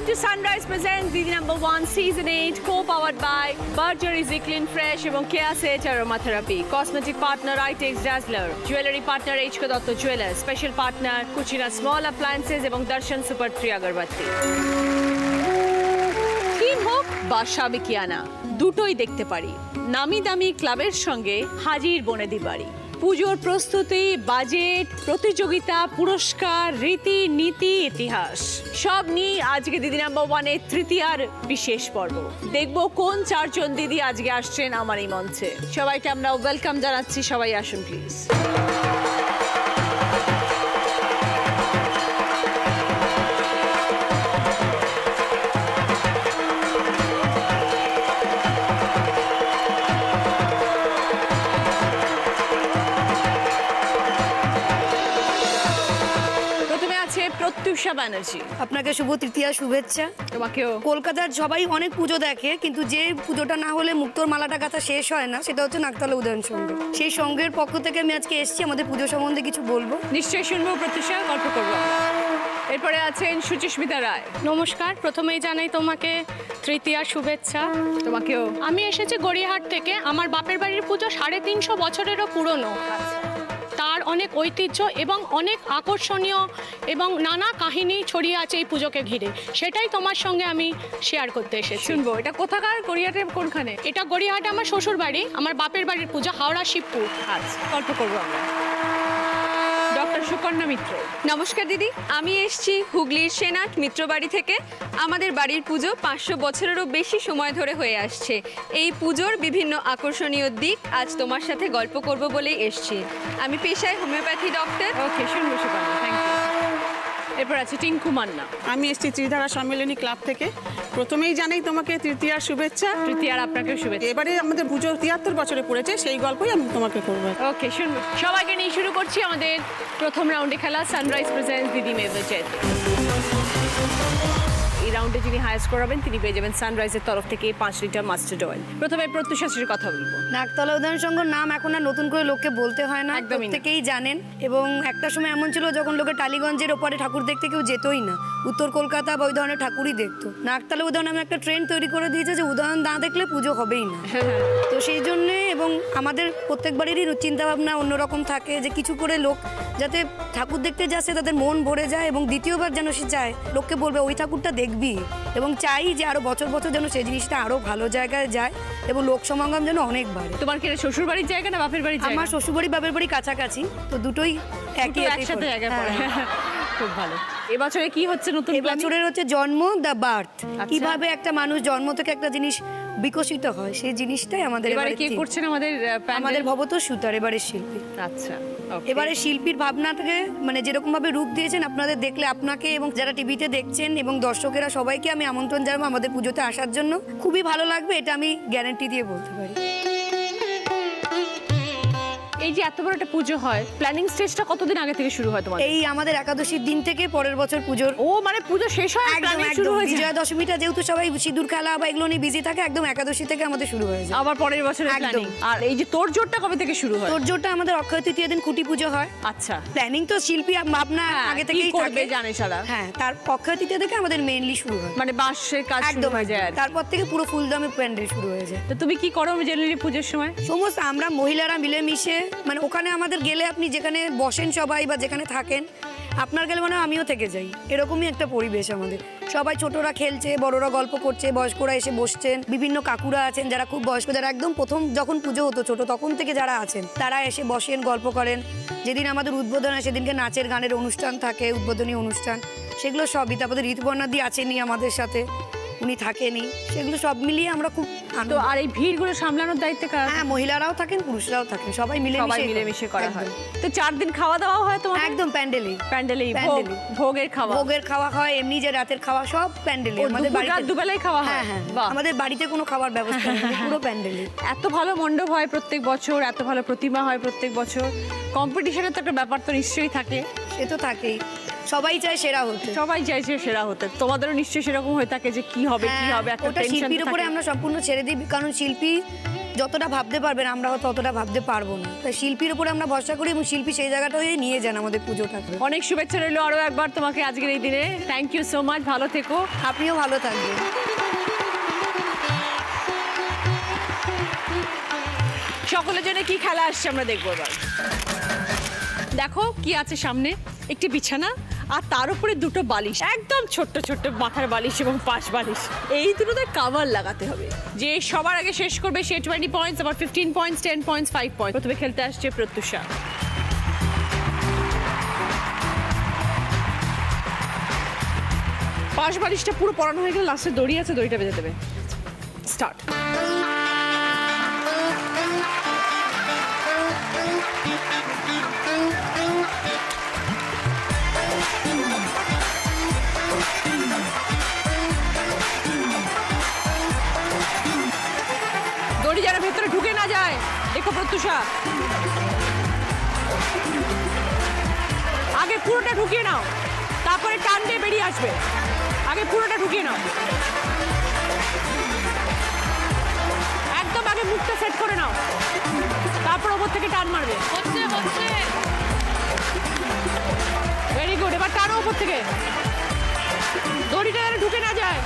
to Sunrise Presents Didi #1 Season 8 co-powered by Berger Easy Clean Fresh এবং KSH Aromatherapy, Cosmetic Partner Itex Dazzler, Jewelry Partner HK Dotto Jewelers, Special Partner Cucina Small Appliances এবং Darshan Super 3 আগরবাতি। Theme হোক বা সাবেকিয়ানা, দুটোই দেখতে পারি। নামি দামি ক্লাবের সঙ্গে হাজির বনেদি বাড়ি। পুজোর প্রস্তুতি, বাজেট, প্রতিযোগিতা, পুরস্কার, রীতি নীতি, ইতিহাস সব নিয়ে আজকে দিদি #1-এর তৃতীয়ার বিশেষ পর্ব। দেখব কোন চারজন দিদি আজকে আসছেন আমার এই মঞ্চে। সবাইকে আমরা ওয়েলকাম জানাচ্ছি, সবাই আসুন প্লিজ। প্রত্যুষা ব্যানার্জি, আপনাকে শুভ তৃতীয়া শুভেচ্ছা। তোমাকেও। কলকাতার সবাই অনেক পুজো দেখে, কিন্তু যে পুজোটা না হলে মুক্তোর মালাটা গাঁথা শেষ হয় না, সেটা হচ্ছে নাকতলা উদয়ন সংঘ। সেই সংঘের পক্ষ থেকে আমি আজকে এসেছি, আমাদের পুজো সম্বন্ধে কিছু বলবো। নিশ্চয়ই শুনবো, প্রত্যুষা গল্প করবো। এরপরে আছেন সুচিস্মিতা রায়। নমস্কার, প্রথমেই জানাই তোমাকে তৃতীয়ার শুভেচ্ছা। তোমাকেও। আমি এসেছি গড়িয়াহাট থেকে। আমার বাপের বাড়ির পুজো 350 বছরেরও পুরনো। তার অনেক ঐতিহ্য এবং অনেক আকর্ষণীয় এবং নানা কাহিনী ছড়িয়ে আছে এই পুজোকে ঘিরে। সেটাই তোমার সঙ্গে আমি শেয়ার করতে এসেছি। শুনবো। এটা কোথাকার? গড়িয়াহাটে কোনখানে? এটা গড়িয়াহাটে আমার শ্বশুর বাড়ি। আমার বাপের বাড়ির পুজো হাওড়া শিবপুর। আচ্ছা, গল্প করবো আমরা। ডক্টর সুকন্যা মিত্র। নমস্কার দিদি, আমি এসেছি হুগলির সেনাট মিত্রবাড়ি থেকে। আমাদের বাড়ির পুজো 500 বছরেরও বেশি সময় ধরে হয়ে আসছে। এই পুজোর বিভিন্ন আকর্ষণীয় দিক আজ তোমার সাথে গল্প করব বলেই এসেছি। আমি পেশায় হোমিওপ্যাথি ডক্টর। ওকে, শুনবো সুকন্যা, থ্যাংক ইউ। এরপর আছে টিঙ্কু মান্না। আমি এসেছি ত্রিধারা সম্মেলনী ক্লাব থেকে। প্রথমেই জানাই তোমাকে তৃতীয়ার শুভেচ্ছা। তৃতীয়ার আপনাকেও শুভেচ্ছা। এবারে আমাদের পুজো 73 বছরে পড়েছে, সেই গল্পই আমি তোমাকে করবো। ওকে, শুনবো। সবাইকে নিয়ে শুরু করছি আমাদের প্রথম রাউন্ডে খেলা সানরাইজ প্রেজেন্টস দিদি মেয়ে জেদ। এই রাউন্ডে যিনি হায়েস্ট করাবেন তিনি পেয়ে যাবেন সানরাইজের তরফ থেকে 5 লিটার মাস্টার্ড অয়েল। প্রথমে প্রত্যুষার কথা বলবো। নাকতলা উদয়ন সংঘর নাম এখন আর নতুন করে লোককে বলতে হয় না, একদমই না। প্রত্যেকেই জানেন। এবং একটা সময় এমন ছিল যখন লোকে টালিগঞ্জের ওপারে ঠাকুর দেখতে কেউ যেতই না, উত্তর কলকাতা বা ওই ধরনের ঠাকুরই দেখতো। নাকতলা উদয়ন নামে একটা ট্রেন্ড তৈরি করে দিয়েছে যে উদয়ন না দেখলে পুজো হবেই না। তো সেই জন্যে এবং আমাদের প্রত্যেক বাড়িরই চিন্তাভাবনা অন্যরকম থাকে যে কিছু করে লোক যাতে ঠাকুর দেখতে যাচ্ছে তাদের মন ভরে যায় এবং দ্বিতীয়বার যেন সে চায়, লোককে বলবে ওই ঠাকুরটা দেখবি। এবং চাই যে আরো বছর বছর যেন সেই জিনিসটা আরো ভালো জায়গায় যায় এবং লোক সমাগম যেন অনেক বাড়ে। তোমার কি শ্বশুর বাড়ির জায়গা না বাপের বাড়ির জায়গা? আমার শ্বশুর বাড়ি বাপের বাড়ি কাছাকাছি, তো দুটোই একসাথে জায়গায় পড়ে। খুব ভালো। এবছরে কি হচ্ছে নতুন? এবছরের হচ্ছে জন্ম, দ্য বার্থ। আচ্ছা। কিভাবে একটা মানুষ জন্ম থেকে একটা জিনিস বিকশিত হয়, সেই জিনিসটাই আমাদের এবারে কে theme। করছেন আমাদের আমাদের ভবতোষ সুতার এবারে শিল্পী। আচ্ছা, এবারে শিল্পীর ভাবনাটাকে মানে যেরকম ভাবে রূপ দিয়েছেন, আপনাদের দেখলে আপনাকে এবং যারা টিভিতে দেখছেন এবং দর্শকেরা সবাইকে আমি আমন্ত্রণ জানাবো আমাদের পুজোতে আসার জন্য। খুবই ভালো লাগবে, এটা আমি গ্যারান্টি দিয়ে বলতে পারি। এই যে এত বড় একটা পুজো হয়, প্ল্যানিং স্টেজটা কতদিন আগে থেকে শুরু হয় তোমাদের? এই আমাদের একাদশীর দিন থেকে পরের বছর পুজোর মানে পুজো শেষ হয় একদম প্ল্যানিং শুরু হয়ে যায়। বিজয়া দশমীটা যেহেতু সবাই সিঁদুর খেলা বা এগুলো নিয়ে বিজি থাকে, একদম একাদশী থেকে আমাদের শুরু হয়ে যায়। আবার পরের বছরের একদম। প্ল্যানিং। আর এই যে তোড়জোড়টা কবে থেকে শুরু হয়? তোড়জোড়টা আমাদের অক্ষয় তৃতীয়া দিন খুঁটি পুজো হয়। আচ্ছা, প্ল্যানিং তো শিল্পী ভাবনা আগে থেকেই করবে থাকে, জানে সারা। হ্যাঁ, তার অক্ষয় তৃতীয়া থেকে আমাদের মেইনলি শুরু হয়, মানে বাঁশের কাজ শুরু একদম হয়ে যায় আর কি। তারপর থেকে পুরো ফুলদামে প্যান্ডেল শুরু হয়ে যায়। তো তুমি কি করো জেনারেলি পুজোর সময়? সমস্ত আমরা মহিলারা মিলেমিশে, মানে ওখানে আমাদের গেলে আপনি যেখানে বসেন সবাই বা যেখানে থাকেন, আপনার গেলে মানে আমিও থেকে যাই, এরকমই একটা পরিবেশ আমাদের। সবাই ছোটরা খেলছে, বড়রা গল্প করছে, বয়স্করা এসে বসছেন, বিভিন্ন কাকুরা আছেন যারা খুব বয়স্ক, যারা একদম প্রথম যখন পুজো হতো ছোট তখন থেকে যারা আছেন তারা এসে বসেন, গল্প করেন। যেদিন আমাদের উদ্বোধন হয় সেদিনকে নাচের গানের অনুষ্ঠান থাকে, উদ্বোধনী অনুষ্ঠান, সেগুলো সবই। তারপরে ঋতুপর্ণাদি আছেনই আমাদের সাথে, উনি থাকেনি, সেগুলো সব মিলিয়ে আমরা খুব তো আর এই ভিড়গুলো সামলানোর দায়িত্ব কার? হ্যাঁ, মহিলারাও থাকেন, পুরুষরাও থাকেন, সবাই মিলেমিশে করা হয়। তো 4 দিন খাওয়া দাওয়া হয় তোমার? একদম প্যান্ডেলেই। ভোগের খাওয়া? ভোগের খাওয়া হয়, এমনি যে রাতের খাওয়া সব প্যান্ডেলে। আমাদের বাড়িতে দুবেলাই খাওয়া হয়? হ্যাঁ, বাহ। আমাদের বাড়িতে কোনো খাবার ব্যবস্থা নেই, পুরো প্যান্ডেলে। এত ভালো মণ্ডপ হয় প্রত্যেক বছর, এত ভালো প্রতিমা হয় প্রত্যেক বছর, কম্পিটিশনের তো একটা ব্যাপার তো নিশ্চয়ই থাকে। সে তো থাকেই। সবাই চায় সেরা হতে। সবাই চাইছে সেরা হতে, তোমাদেরও নিশ্চয়ই সেরকম হয়ে থাকে যে কি হবে কি হবে, একটা ওটা টেনশন শিল্পীর উপরে আমরা সম্পূর্ণ ছেড়ে দিই, কারণ শিল্পী যতটা ভাবতে পারবেন আমরা হয়তো ততটা ভাবতে পারবো না, তাই শিল্পীর উপরে আমরা ভরসা করি এবং শিল্পী সেই জায়গাটায় নিয়ে যান আমাদের পুজোটাকে। অনেক শুভেচ্ছা রইলো আরো একবার তোমাকে আজকের এই দিনে। থ্যাংক ইউ সো মাচ, ভালো থেকো। আপনিও ভালো থাকবেন। সকলের জন্য কি খেলা আসছে আমরা দেখবো এবার। দেখো কি আছে সামনে, একটি বিছানা আর তার উপরে দুটো বালিশ, একদম ছোট্ট ছোট্ট মাথার বালিশ এবং পাশ বালিশ। এই দুটোতে কাভার লাগাতে হবে। যে সবার আগে শেষ করবে সে 20 পয়েন্টস, আবার 15 পয়েন্টস, 10 পয়েন্টস, 5 পয়েন্ট। প্রথমে খেলতে আসছে প্রত্যুষা। পাশ বালিশটা পুরো পরানো হয়ে গেলে লাস্টে দড়ি আছে, দড়িটা বেঁধে দেবে। স্টার্ট। দড়ি যেন ভেতরে ঢুকে না যায়, দেখো প্রত্যুষা। আগে পুরোটা ঢুকিয়ে নাও, তারপরে টান দিয়ে বেরিয়ে আসবে। আগে পুরোটা ঢুকিয়ে নাও, একদম আগে মুখটা সেট করে নাও, তারপর ওপর থেকে টান মারবে। হচ্ছে হচ্ছে ভেরি গুড, এবার টানো ওপর থেকে, দড়িটা যেন ঢুকে না যায়।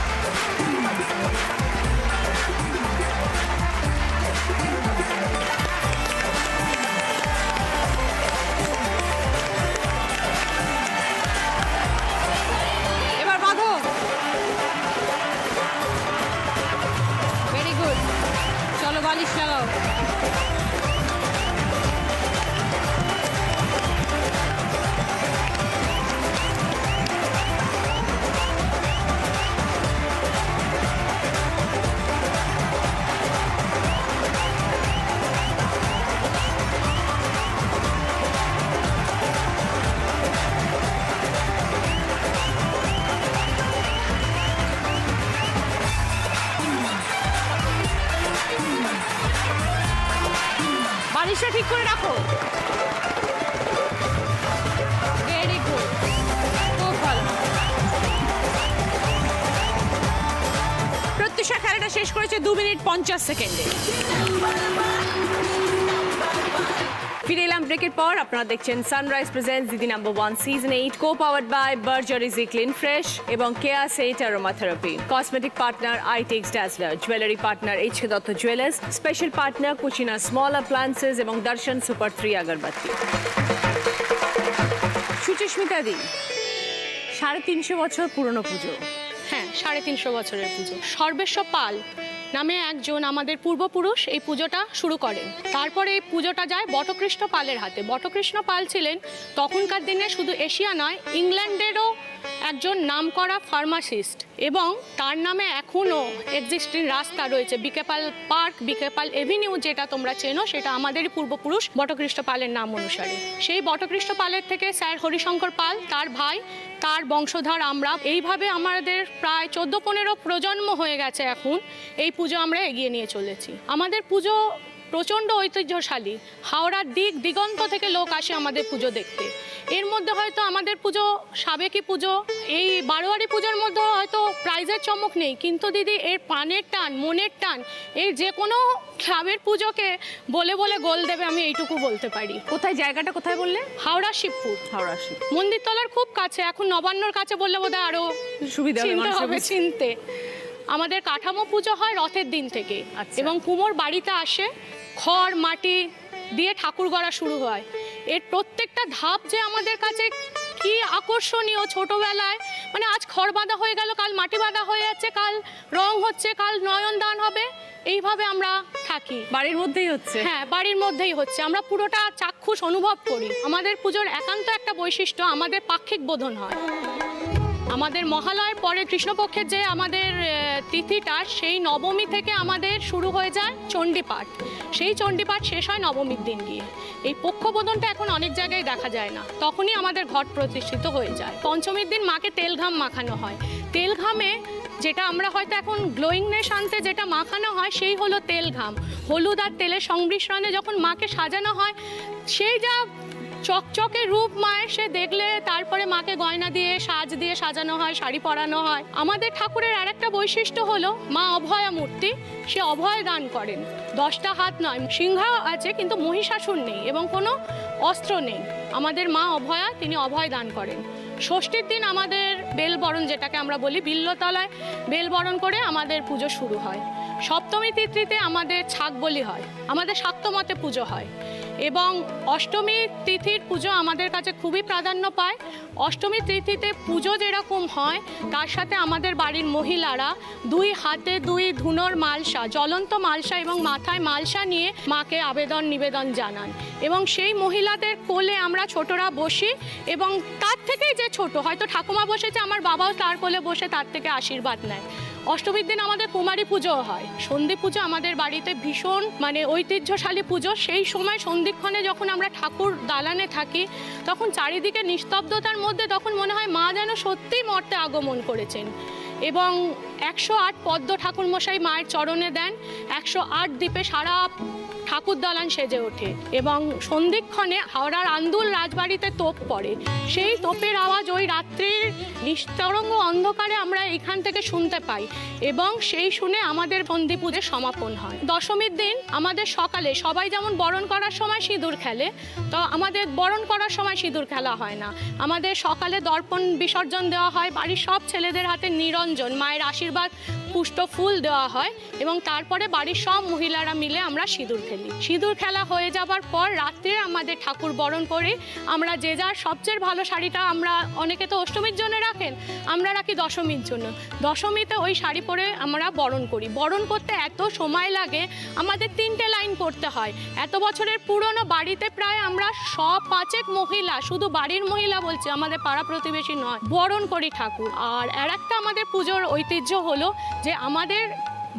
এবার বাঁধো। ভেরি গুড, চলো বালিশ লাগাও। বালিশটা ঠিক করে রাখো। ভেরি গুড, খুব ভালো। প্রত্যুষা খেলাটা শেষ করেছে 2 মিনিট 50 সেকেন্ডে। ফিরে এলাম ব্রেকের পর। আপনারা দেখছেন Sunrise presents Didi number 1 season 8, co powered by Berger easy clean fresh এবং কেয়াস 8 aromatherapy. Cosmetic partner Eitex dazzler, jewellery partner HK Dutta jewellers, special partner Cucina small appliances এবং দর্শন সুপার 3 আগরবাতি। সুচিস্মিতা দি, 350 বছর পুরনো পুজো। হ্যাঁ, 350 বছরের পুজো। সর্বেশ্বর পাল নামে একজন আমাদের পূর্বপুরুষ এই পুজোটা শুরু করেন। তারপরে এই পুজোটা যায় বটকৃষ্ণ পালের হাতে। বটকৃষ্ণ পাল ছিলেন তখনকার দিনে শুধু এশিয়া নয়, ইংল্যান্ডেরও একজন নামকরা ফার্মাসিস্ট, এবং তার নামে এখনও এক্সিস্টিং রাস্তা রয়েছে। বিকেপাল পার্ক, বিকেপাল এভিনিউ যেটা তোমরা চেনো, সেটা আমাদেরই পূর্বপুরুষ বটকৃষ্ণ পালের নাম অনুসারে। সেই বটকৃষ্ণ পালের থেকে স্যার হরিশঙ্কর পাল, তার ভাই, তার বংশধর আমরা, এইভাবে আমাদের প্রায় 14-15 প্রজন্ম হয়ে গেছে এখন এই পুজো আমরা এগিয়ে নিয়ে চলেছি। আমাদের পুজো প্রচণ্ড ঐতিহ্যশালী। হাওড়ার দিক দিগন্ত থেকে লোক আসে আমাদের পুজো দেখতে। এর মধ্যে হয়তো আমাদের পুজো সাবেকি পুজো, এই বারোয়ারি পুজোর মধ্যে হয়তো প্রাইজের চমক নেই, কিন্তু দিদি এর প্রাণের টান, মনের টান, এর যে কোনো ক্লাবের পুজোকে বলে বলে গোল দেবে, আমি এইটুকু বলতে পারি। কোথায় জায়গাটা, কোথায় বললে? হাওড়া শিবপুর। হাওড়া শিবপুর, মন্দিরতলার খুব কাছে। এখন নবান্নর কাছে বললে বোধহয় আরো সুবিধা হবে চিনতে। আমাদের কাঠামো পুজো হয় রথের দিন থেকে, এবং কুমোর বাড়িতে আসে, খড় মাটি দিয়ে ঠাকুর গড়া শুরু হয়। এর প্রত্যেকটা ধাপ যে আমাদের কাছে কি আকর্ষণীয়। ছোটবেলায় মানে আজ খড় বাঁধা হয়ে গেল, কাল মাটি বাঁধা হয়ে যাচ্ছে, কাল রং হচ্ছে, কাল নয়নদান হবে, এইভাবে আমরা থাকি। বাড়ির মধ্যেই হচ্ছে? হ্যাঁ, বাড়ির মধ্যেই হচ্ছে। আমরা পুরোটা চাক্ষুষ অনুভব করি। আমাদের পুজোর একান্ত একটা বৈশিষ্ট্য, আমাদের পাক্ষিক বোধন হয়। আমাদের মহালয়ের পরে কৃষ্ণপক্ষের যে আমাদের তিথিটা, সেই নবমী থেকে আমাদের শুরু হয়ে যায় চণ্ডীপাঠ। সেই চণ্ডীপাঠ শেষ হয় নবমীর দিন গিয়ে। এই পক্ষবোধনটা এখন অনেক জায়গায় দেখা যায় না, তখনই আমাদের ঘট প্রতিষ্ঠিত হয়ে যায়। পঞ্চমীর দিন মাকে তেল ঘাম মাখানো হয়। তেল ঘামে যেটা আমরা হয়তো এখন গ্লোয়িংনেস আনতে যেটা মাখানো হয় সেই হলো তেল ঘাম। হলুদ আর তেলের সংমিশ্রণে যখন মাকে সাজানো হয়, সেই যা চকচকে রূপ মায়ের, সে দেখলে তারপরে মাকে গয়না দিয়ে সাজ দিয়ে সাজানো হয়, শাড়ি পরানো হয়। আমাদের ঠাকুরের আরেকটা বৈশিষ্ট্য হলো মা অভয়া মূর্তি, সে অভয় দান করেন। 10টা হাত নয়, সিংহ আছে কিন্তু মহিষাসুর নেই এবং কোনো অস্ত্র নেই। আমাদের মা অভয়া, তিনি অভয় দান করেন। ষষ্ঠীর দিন আমাদের বেলবরণ, যেটাকে আমরা বলি, বিল্লতলায় বেলবরণ করে আমাদের পুজো শুরু হয়। সপ্তমী তিথিতে আমাদের ছাগ বলি হয়, আমাদের শাক্তমতে পুজো হয় এবং অষ্টমী তিথির পুজো আমাদের কাছে খুবই প্রাধান্য পায়। অষ্টমী তিথিতে পুজো যেরকম হয়, তার সাথে আমাদের বাড়ির মহিলারা 2 হাতে 2 ধুনোর মালসা, জ্বলন্ত মালসা এবং মাথায় মালসা নিয়ে মাকে আবেদন নিবেদন জানান এবং সেই মহিলাদের কোলে আমরা ছোটরা বসি এবং তার থেকেই যে ছোট, হয়তো ঠাকুমা বসেছে, আমার বাবাও তার কোলে বসে তার থেকে আশীর্বাদ নেয়। অষ্টমীর দিন আমাদের কুমারী পুজো হয়। সন্ধি পুজো আমাদের বাড়িতে ভীষণ ঐতিহ্যশালী পুজো। সেই সময় সন্ধিক্ষণে যখন আমরা ঠাকুর দালানে থাকি, তখন চারিদিকে নিস্তব্ধতার মধ্যে তখন মনে হয় মা যেন সত্যিই মর্তে আগমন করেছেন এবং 108 পদ্ম ঠাকুরমশাই মায়ের চরণে দেন। 108 দ্বীপে সারা ঠাকুর দালান সেজে ওঠে এবং সন্ধিক্ষণে হাওড়ার আন্দুল রাজবাড়িতে তোপ পড়ে। সেই তোপের আওয়াজ ওই রাত্রির নিস্তরঙ্গ অন্ধকারে আমরা এখান থেকে শুনতে পাই এবং সেই শুনে আমাদের সন্ধি পুজো সমাপন হয়। দশমীর দিন আমাদের সকালে সবাই যেমন বরণ করার সময় সিঁদুর খেলে, তো আমাদের বরণ করার সময় সিঁদুর খেলা হয় না। আমাদের সকালে দর্পণ বিসর্জন দেওয়া হয়, বাড়ির সব ছেলেদের হাতে নিরঞ্জন, মায়ের আশীর্বাদ পুষ্ট ফুল দেওয়া হয় এবং তারপরে বাড়ির সব মহিলারা মিলে আমরা সিঁদুর খেলি। সিঁদুর খেলা হয়ে যাবার পর রাত্রে আমাদের ঠাকুর বরণ করে আমরা যে যার সবচেয়ে ভালো শাড়িটা, আমরা অনেকে তো অষ্টমীর জন্য রাখেন, আমরা রাখি দশমীর জন্য। দশমীতে ওই শাড়ি পরে আমরা বরণ করি। বরণ করতে এত সময় লাগে, আমাদের 3টে লাইন পড়তে হয়। এত বছরের পুরনো বাড়িতে প্রায় আমরা 105 মহিলা, শুধু বাড়ির মহিলা বলছি, আমাদের পাড়া প্রতিবেশী নয়, বরণ করি ঠাকুর। আর একটা আমাদের পুজোর ঐতিহ্য হলো যে আমাদের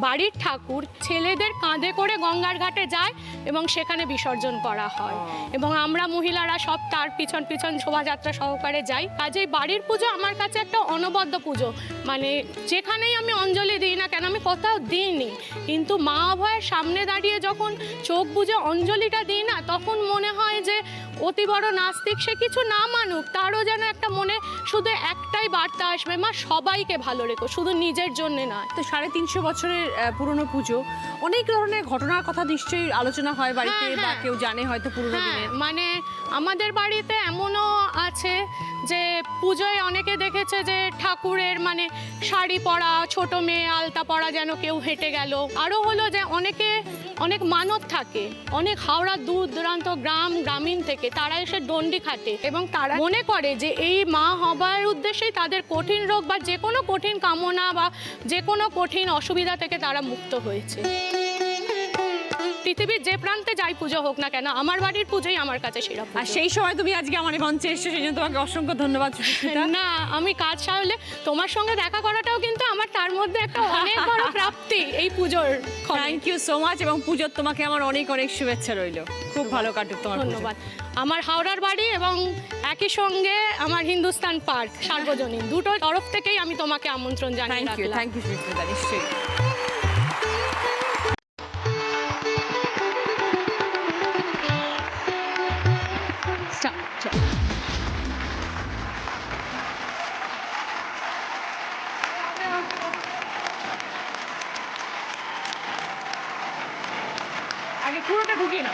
বাড়ির ঠাকুর ছেলেদের কাঁধে করে গঙ্গার ঘাটে যায় এবং সেখানে বিসর্জন করা হয় এবং আমরা মহিলারা সব তার পিছন পিছন শোভাযাত্রা সহকারে যাই। কাজেই বাড়ির পুজো আমার কাছে একটা অনবদ্য পুজো। যেখানেই আমি অঞ্জলি দিই না কেন, আমি কোথাও দিইনি, কিন্তু মা অভয়ের সামনে দাঁড়িয়ে যখন চোখ বুজে অঞ্জলিটা দিই না, তখন মনে হয় যে অতি বড় নাস্তিক সে কিছু না মানুক, তারও যেন একটা মনে শুধু একটাই বার্তা আসবে, মা সবাইকে ভালো রেখো, শুধু নিজের জন্য নয়। তো 350 বছরের পুরনো পুজো, অনেক ধরনের ঘটনার কথা নিশ্চয়ই আলোচনা হয় বাড়িতে, বা কেউ জানে হয়তো পুরনো দিনে। আমাদের বাড়িতে এমনও আছে যে পুজোয় অনেকে দেখেছে যে ঠাকুরের শাড়ি পরা, ছোট মেয়ে আলতা পরা যেন কেউ হেঁটে গেল। আরও হলো যে অনেক মানত থাকে, অনেক হাওড়া দূর দূরান্ত গ্রামীণ থেকে তারা এসে দণ্ডি খাটে এবং তারা মনে করে যে এই মা হবার উদ্দেশ্যেই তাদের কঠিন রোগ বা যে কোনো কঠিন কামনা বা যে কোনো কঠিন অসুবিধা থেকে তারা মুক্ত হয়েছে। পৃথিবীর যে প্রান্তে যাই পুজো হোক না কেন, আমার বাড়ির পুজোই আমার কাছে সেরা। আর সেই সময় তুমি আজকে আমার মঞ্চে এসেছো, সেই জন্য তোমাকে অসংখ্য ধন্যবাদ। না, আমি কাজ সারলে তোমার সঙ্গে দেখা করাটাও কিন্তু আমার তার মধ্যে একটা অনেক বড় প্রাপ্তি এই পুজোর। থ্যাংক ইউ সো মাচ এবং পুজোর তোমাকে আমার অনেক অনেক শুভেচ্ছা রইল। খুব ভালো কাটুক তোমার। ধন্যবাদ। আমার হাওড়ার বাড়ি এবং একই সঙ্গে আমার হিন্দুস্তান পার্ক সার্বজনীন, দুটো তরফ থেকেই আমি তোমাকে আমন্ত্রণ জানাই। থ্যাংক ইউ সুস্মিতা, নিশ্চয়ই। আগে পুরোটা ঢুকিয়ে না।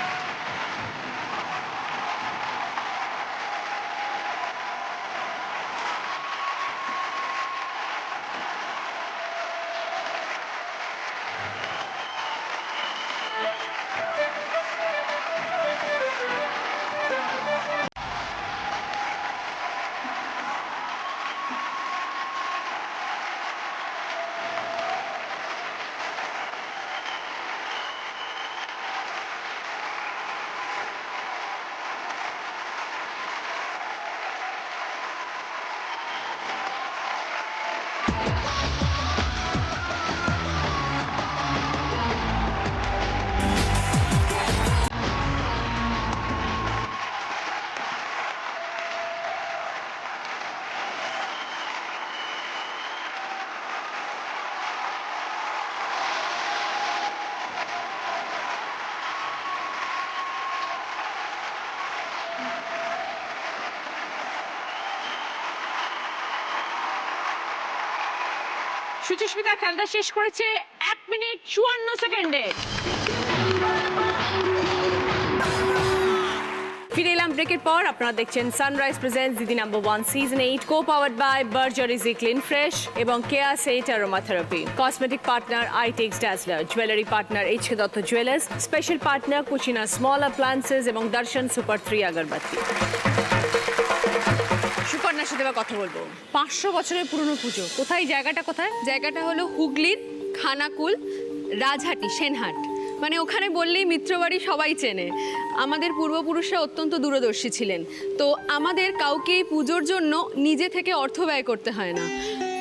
সুচিস্মিতা খেলটা শেষ করেছে 1 মিনিট 54 সেকেন্ডে। ফিরে এলাম ব্রেকের পর। আপনারা দেখছেন Sunrise presents Didi number 1 season 8 co powered by Berger easy clean fresh এবং Keya Seth aromatherapy. Cosmetic partner Eitex dazzler, jewellery partner HK Dutta jewellers, special partner Cucina small appliances এবং দর্শন সুপার 3 আগরবাতি। সুপর্ণার সাথে এবার কথা বলবো। 500 বছরের পুরনো পুজো, কোথায় জায়গাটা, কোথায়? জায়গাটা হলো হুগলির খানাকুল রাজহাটি সেনহাট। মানে ওখানে বললেই মিত্রবাড়ি সবাই চেনে। আমাদের পূর্বপুরুষরা অত্যন্ত দূরদর্শী ছিলেন, তো আমাদের কাউকে এই পুজোর জন্য নিজে থেকে অর্থ ব্যয় করতে হয় না।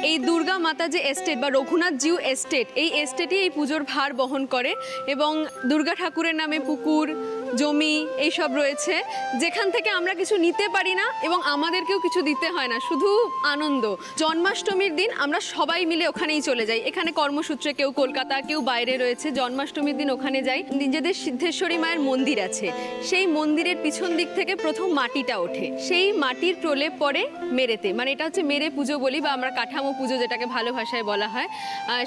এই দুর্গা মাতা যে এস্টেট বা রঘুনাথ জিউ এস্টেট, এই এস্টেটই এই পুজোর ভার বহন করে এবং দুর্গা ঠাকুরের নামে পুকুর, জমি এইসব রয়েছে, যেখান থেকে আমরা কিছু নিতে পারি না এবং আমাদেরকেও কিছু দিতে হয় না, শুধু আনন্দ। জন্মাষ্টমীর দিন আমরা সবাই মিলে ওখানেই চলে যাই। এখানে কর্মসূত্রে কেউ কলকাতা, কেউ বাইরে রয়েছে, জন্মাষ্টমীর দিন ওখানে যাই। নিজেদের সিদ্ধেশ্বরী মায়ের মন্দির আছে, সেই মন্দিরের পিছন দিক থেকে প্রথম মাটিটা ওঠে, সেই মাটির প্রলেপ পড়ে মেরেতে, মানে এটা হচ্ছে মেরে পুজো বলি বা আমরা কাঠামো পুজো যেটাকে ভালো ভাষায় বলা হয়।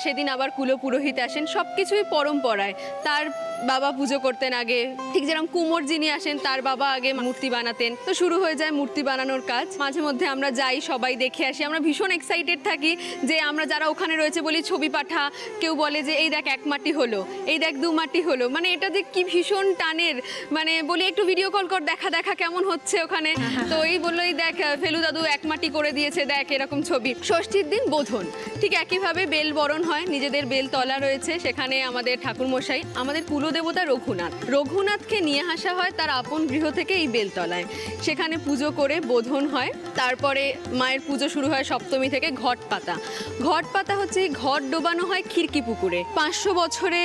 সেদিন আবার কুলো পুরোহিত আসেন, সব কিছুই পরম্পরায়। তার বাবা পুজো করতেন আগে, ঠিক যেরকম কুমোর যিনি আসেন তার বাবা আগে মূর্তি বানাতেন, তো শুরু হয়ে যায় মূর্তি বানানোর কাজ। মাঝে মধ্যে আমরা যাই, সবাই দেখে আসি। আমরা ভীষণ এক্সাইটেড থাকি যে আমরা যারা ওখানে রয়েছে বলি ছবি পাঠা, কেউ বলে যে এই দেখ 1 মাটি হলো, এই দেখ 2 মাটি হলো, মানে এটা যে কি ভীষণ টানের, মানে বলি একটু ভিডিও কল কর, দেখা দেখা কেমন হচ্ছে ওখানে। তো এই বললো এই দেখ ফেলু দাদু 1 মাটি করে দিয়েছে, দেখ এরকম ছবি। ষষ্ঠীর দিন বোধন, ঠিক একইভাবে বেল বরণ হয়, নিজেদের বেল তলা রয়েছে, সেখানে আমাদের ঠাকুরমশাই, আমাদের কুলদেবতা রঘুনাথকে নিয়ে আসা হয় তার আপন গৃহ থেকে এই বেলতলায়, সেখানে পুজো করে বোধন হয়। তারপরে মায়ের পুজো শুরু হয় সপ্তমী থেকে। ঘট পাতা হচ্ছে ঘট ডোবানো হয় খিড়কি পুকুরে। 500 বছরে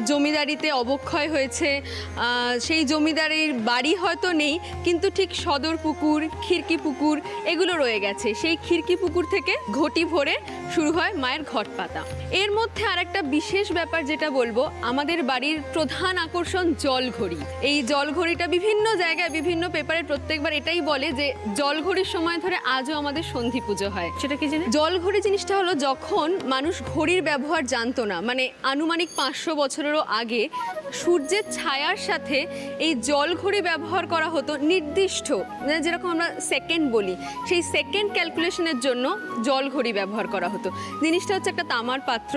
জমিদারিতে অবক্ষয় হয়েছে, সেই জমিদারির বাড়ি হয়তো নেই, কিন্তু ঠিক সদর পুকুর, খিড়কি পুকুর এগুলো রয়ে গেছে। সেই খিড়কি পুকুর থেকে ঘটি ভরে শুরু হয় মায়ের ঘট পাতা। এর মধ্যে আরেকটা বিশেষ ব্যাপার যেটা বলবো, আমাদের বাড়ির প্রধান আকর্ষণ জলঘড়ি। এই জলঘড়িটা বিভিন্ন জায়গায় বিভিন্ন পেপারে প্রত্যেকবার এটাই বলে যে জলঘড়ির সময় ধরে আজও আমাদের সন্ধি পুজো হয়। সেটা কি জানেন? জলঘড়ি জিনিসটা হলো যখন মানুষ ঘড়ির ব্যবহার জানতো না, মানে আনুমানিক 500 বছরেরও আগে সূর্যের ছায়ার সাথে এই জলঘড়ি ব্যবহার করা হতো নির্দিষ্ট, যেরকম আমরা সেকেন্ড বলি, সেই সেকেন্ড ক্যালকুলেশনের জন্য জলঘড়ি ব্যবহার করা হতো। জিনিসটা হচ্ছে একটা তামার পাত্র,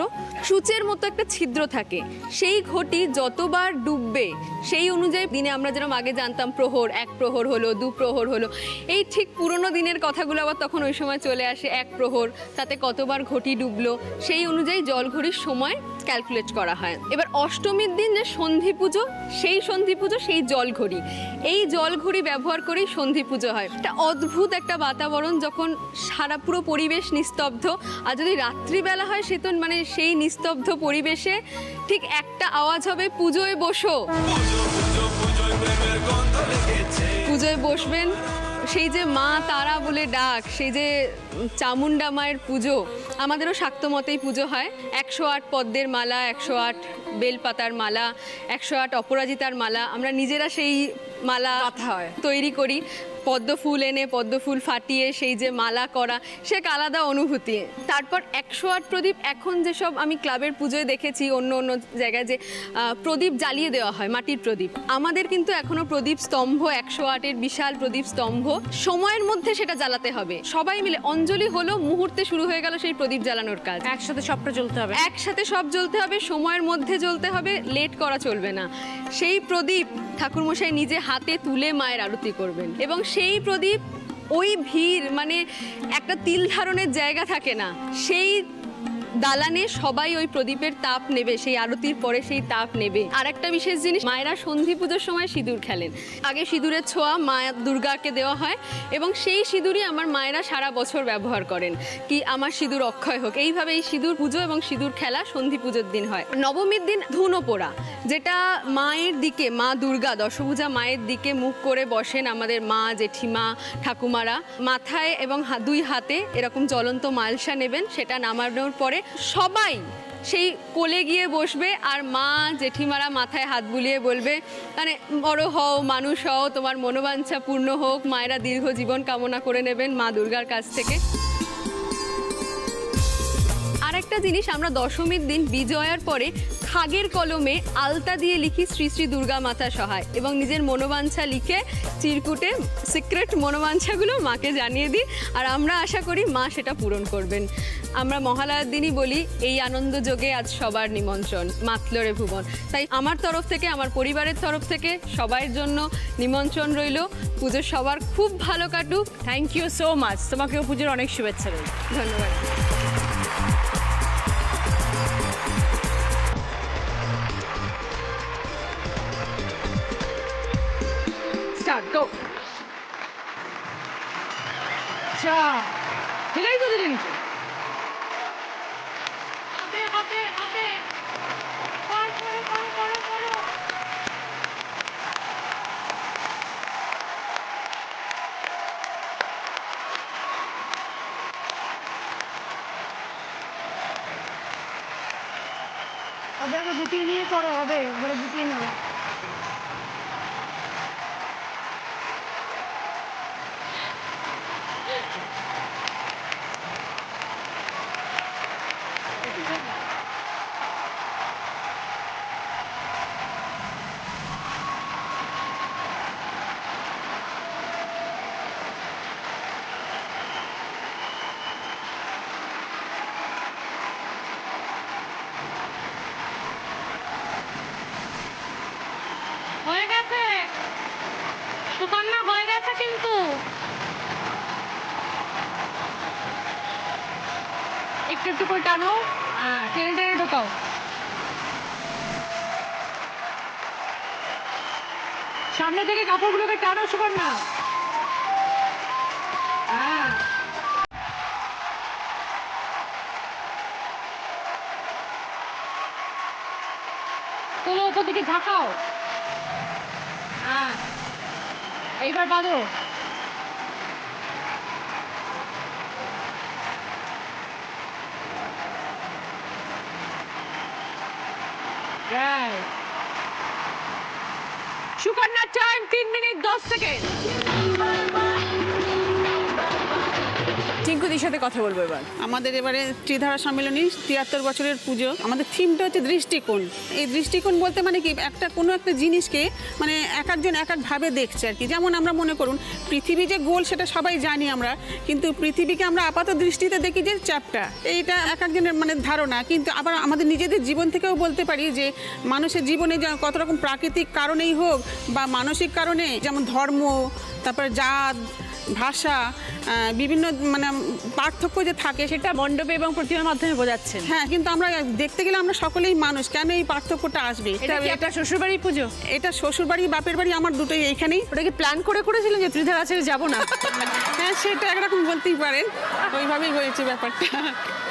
সূচের মতো একটা ছিদ্র থাকে, সেই ঘটি যতবার ডুববে সেই অনুযায়ী দিনে আমরা যেরকম আগে জানতাম প্রহর, 1 প্রহর হলো, 2 প্রহর হলো, এই ঠিক পুরনো দিনের কথাগুলো আবার তখন ওই সময় চলে আসে। 1 প্রহর তাতে কতবার ঘটি ডুবলো সেই অনুযায়ী জলঘড়ির সময় ক্যালকুলেট করা হয়। এবার অষ্টমীর দিন যে সন্ধি পুজো, সেই জলঘড়ি, এই জলঘড়ি ব্যবহার করেই সন্ধি পুজো হয়। এটা অদ্ভুত একটা বাতাবরণ, যখন সারা পুরো পরিবেশ নিস্তব্ধ, আর যদি রাত্রিবেলা হয় সে তো মানে সেই নিস্তব্ধ পরিবেশে ঠিক একটা আওয়াজ হবে, পুজোয় বসো। পুজোয় বসবেন, সেই যে মা তারা বলে ডাক, সেই যে চামুন্ডা মায়ের পুজো, আমাদেরও শাক্ত মতেই পুজো হয়। 108 পদ্মের মালা, 108 বেলপাতার মালা, 108 অপরাজিতার মালা, আমরা নিজেরা সেই মালা তৈরি করি। পদ্ম ফুল এনে পদ্ম ফুল ফাটিয়ে সেই যে মালা করা, সে এক আলাদা অনুভূতি। তারপর 108 প্রদীপ, এখন যেসব আমি ক্লাবের পুজোয় দেখেছি অন্য অন্য জায়গায় যে প্রদীপ জ্বালিয়ে দেওয়া হয়, মাটির প্রদীপ, আমাদের কিন্তু এখনো প্রদীপ স্তম্ভ, 108-এর বিশাল প্রদীপ স্তম্ভ, সময়ের মধ্যে সেটা জ্বালাতে হবে। সবাই মিলে অঞ্জলি হলো, মুহূর্তে শুরু হয়ে গেল সেই প্রদীপ জ্বালানোর কাজ। একসাথে সবটা জ্বলতে হবে, একসাথে সব জ্বলতে হবে, সময়ের মধ্যে জ্বলতে হবে, লেট করা চলবে না। সেই প্রদীপ ঠাকুরমশাই নিজে হাতে তুলে মায়ের আরতি করবেন এবং সেই প্রদীপ, ওই ভিড়, মানে একটা তিল ধারণের জায়গা থাকে না, সেই দালানে সবাই ওই প্রদীপের তাপ নেবে, সেই আরতির পরে সেই তাপ নেবে। আর একটা বিশেষ জিনিস, মায়েরা সন্ধি পুজোর সময় সিঁদুর খেলেন। আগে সিঁদুরের ছোঁয়া মা দুর্গাকে দেওয়া হয় এবং সেই সিঁদুরই আমার মায়েরা সারা বছর ব্যবহার করেন, কি আমার সিঁদুর অক্ষয় হোক। এইভাবে এই সিঁদুর পুজো এবং সিঁদুর খেলা সন্ধি পুজোর দিন হয়। নবমীর দিন ধুনো পোড়া, যেটা মায়ের দিকে, মা দুর্গা দশভুজা মায়ের দিকে মুখ করে বসেন আমাদের মা, জেঠিমা, ঠাকুমারা, মাথায় এবং 2 হাতে এরকম জ্বলন্ত মালসা নেবেন। সেটা নামানোর পরে সবাই সেই কোলে গিয়ে বসবে আর মা জেঠিমারা মাথায় হাত বুলিয়ে বলবে, মানে বড় হও, মানুষ হও, তোমার মনোবাঞ্ছা পূর্ণ হোক। মায়েরা দীর্ঘ জীবন কামনা করে নেবেন মা দুর্গার কাছ থেকে। আর আর একটা জিনিস, আমরা দশমীর দিন বিজয়ার পরে খাগের কলমে আলতা দিয়ে লিখি শ্রী শ্রী দুর্গা মাতা সহায়, এবং নিজের মনোবাঞ্ছা লিখে চিরকুটে সিক্রেট মনোবাঞ্ছাগুলো মাকে জানিয়ে দিই, আর আমরা আশা করি মা সেটা পূরণ করবেন। আমরা মহালয়ার দিনই বলি এই আনন্দ যোগে আজ সবার নিমন্ত্রণ, মাতলরে ভুবন। তাই আমার তরফ থেকে, আমার পরিবারের তরফ থেকে সবার জন্য নিমন্ত্রণ রইল। পুজো সবার খুব ভালো কাটুক। থ্যাংক ইউ সো মাচ, তোমাকেও পুজোর অনেক শুভেচ্ছা রইল। ধন্যবাদ। স্টার্ট গো। আচ্ছা এটাই তো দিলে নিচে। ওদেরকে গুটিয়ে নিয়ে করো, হবে ওগুলো গুটিয়ে নেবো। হয়ে গেছে সুকন্যা, হয়ে গেছে কিন্তু। একটু একটু করে টানো, টেনে টেনে ঢোকাও। সামনে থেকে কাপড়গুলোকে টানো সুকন্যা। হ্যাঁ, তোলো ওপর দিকে ঝাঁকাও। হ্যাঁ, এইবার বাঁধো। Sukanya time 3 minute 10 second. টিঙ্কুদির সাথে কথা বলবো এবার। আমাদের এবারে ত্রিধারা সম্মেলনী 73 বছরের পুজো। আমাদের থিমটা হচ্ছে দৃষ্টিকোণ। এই দৃষ্টিকোণ বলতে মানে কি, একটা কোনো একটা জিনিসকে মানে এক একজন এক একভাবে দেখছে আর কি। যেমন আমরা মনে করুন পৃথিবী যে গোল সেটা সবাই জানি আমরা, কিন্তু পৃথিবীকে আমরা আপাত দৃষ্টিতে দেখি যে চ্যাপ্টা। এইটা এক একজনের মানে ধারণা, কিন্তু আবার আমাদের নিজেদের জীবন থেকেও বলতে পারি যে মানুষের জীবনে কত রকম প্রাকৃতিক কারণেই হোক বা মানসিক কারণে, যেমন ধর্ম, তারপর জাত, ভাষা, বিভিন্ন মানে পার্থক্য যে থাকে সেটা মণ্ডপে এবং প্রতিমার মাধ্যমে বোঝাচ্ছেন। হ্যাঁ, কিন্তু আমরা দেখতে গেলে আমরা সকলেই মানুষ, কেন এই পার্থক্যটা আসবে? এটা কি একটা শ্বশুরবাড়ির পুজো? এটা শ্বশুরবাড়ি বাপের বাড়ি আমার দুটোই এইখানেই। ওটা কি প্ল্যান করে করেছিলেন যে ত্রিধারা ছেড়ে যাবো না? হ্যাঁ, সেটা একরকম বলতেই পারেন, ওইভাবেই হয়েছে ব্যাপারটা।